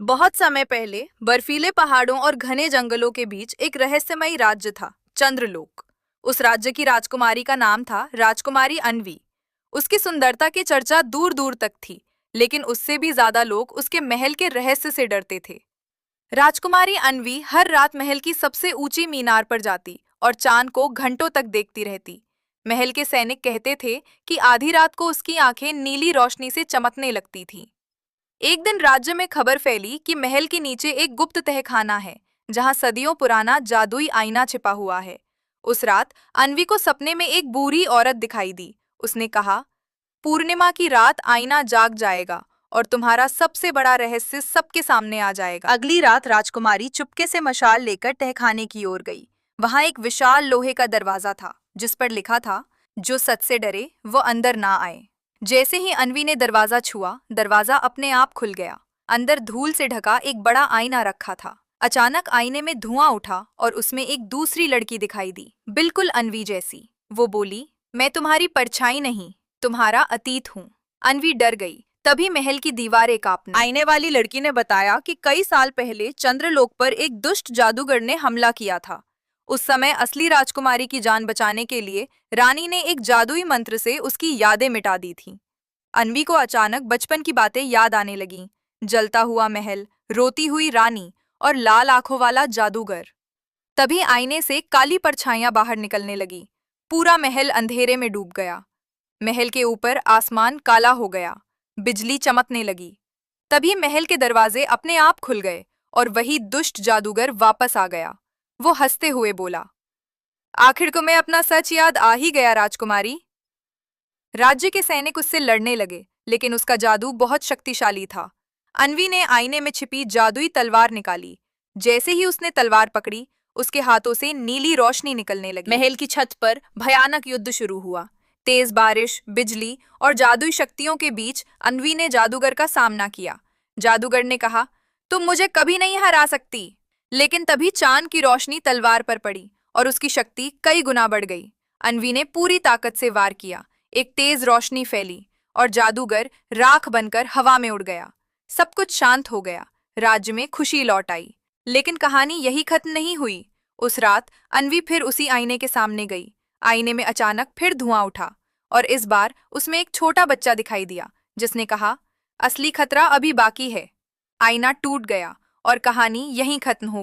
बहुत समय पहले बर्फीले पहाड़ों और घने जंगलों के बीच एक रहस्यमयी राज्य था, चंद्रलोक। उस राज्य की राजकुमारी का नाम था राजकुमारी अन्वी। उसकी सुंदरता की चर्चा दूर दूर तक थी, लेकिन उससे भी ज्यादा लोग उसके महल के रहस्य से डरते थे। राजकुमारी अन्वी हर रात महल की सबसे ऊंची मीनार पर जाती और चांद को घंटों तक देखती रहती। महल के सैनिक कहते थे कि आधी रात को उसकी आंखें नीली रोशनी से चमकने लगती थीं। एक दिन राज्य में खबर फैली कि महल के नीचे एक गुप्त तहखाना है, जहां सदियों पुराना जादुई आईना छिपा हुआ है। उस रात अन्वी को सपने में एक बूढ़ी औरत दिखाई दी। उसने कहा, पूर्णिमा की रात आईना जाग जाएगा और तुम्हारा सबसे बड़ा रहस्य सबके सामने आ जाएगा। अगली रात राजकुमारी चुपके से मशाल लेकर तहखाने की ओर गई। वहां एक विशाल लोहे का दरवाजा था, जिस पर लिखा था, जो सच से डरे वो अंदर ना आए। जैसे ही अन्वी ने दरवाजा छुआ, दरवाजा अपने आप खुल गया। अंदर धूल से ढका एक बड़ा आईना रखा था। अचानक आईने में धुआं उठा और उसमें एक दूसरी लड़की दिखाई दी, बिल्कुल अन्वी जैसी। वो बोली, मैं तुम्हारी परछाई नहीं, तुम्हारा अतीत हूँ। अन्वी डर गई। तभी महल की दीवारें कांपने। आईने वाली लड़की ने बताया कि कई साल पहले चंद्रलोक पर एक दुष्ट जादूगर ने हमला किया था। उस समय असली राजकुमारी की जान बचाने के लिए रानी ने एक जादुई मंत्र से उसकी यादें मिटा दी थीं। अन्वी को अचानक बचपन की बातें याद आने लगीं। जलता हुआ महल, रोती हुई रानी और लाल आंखों वाला जादूगर। तभी आईने से काली परछाइयां बाहर निकलने लगी। पूरा महल अंधेरे में डूब गया। महल के ऊपर आसमान काला हो गया। बिजली चमकने लगी। तभी महल के दरवाजे अपने आप खुल गए और वही दुष्ट जादूगर वापस आ गया। वो हंसते हुए बोला, आखिर तुम्हें अपना सच याद आ ही गया राजकुमारी। राज्य के सैनिक उससे लड़ने लगे, लेकिन उसका जादू बहुत शक्तिशाली था। अन्वी ने आईने में छिपी जादुई तलवार निकाली। जैसे ही उसने तलवार पकड़ी, उसके हाथों से नीली रोशनी निकलने लगी। महल की छत पर भयानक युद्ध शुरू हुआ। तेज बारिश, बिजली और जादुई शक्तियों के बीच अन्वी ने जादूगर का सामना किया। जादूगर ने कहा, तुम मुझे कभी नहीं हरा सकती। लेकिन तभी चांद की रोशनी तलवार पर पड़ी और उसकी शक्ति कई गुना बढ़ गई। अन्वी ने पूरी ताकत से वार किया। एक तेज रोशनी फैली और जादूगर राख बनकर हवा में उड़ गया। सब कुछ शांत हो गया। राज्य में खुशी लौट आई। लेकिन कहानी यही खत्म नहीं हुई। उस रात अन्वी फिर उसी आईने के सामने गई। आईने में अचानक फिर धुआं उठा और इस बार उसमें एक छोटा बच्चा दिखाई दिया, जिसने कहा, असली खतरा अभी बाकी है। आईना टूट गया और कहानी यहीं खत्म हो गई।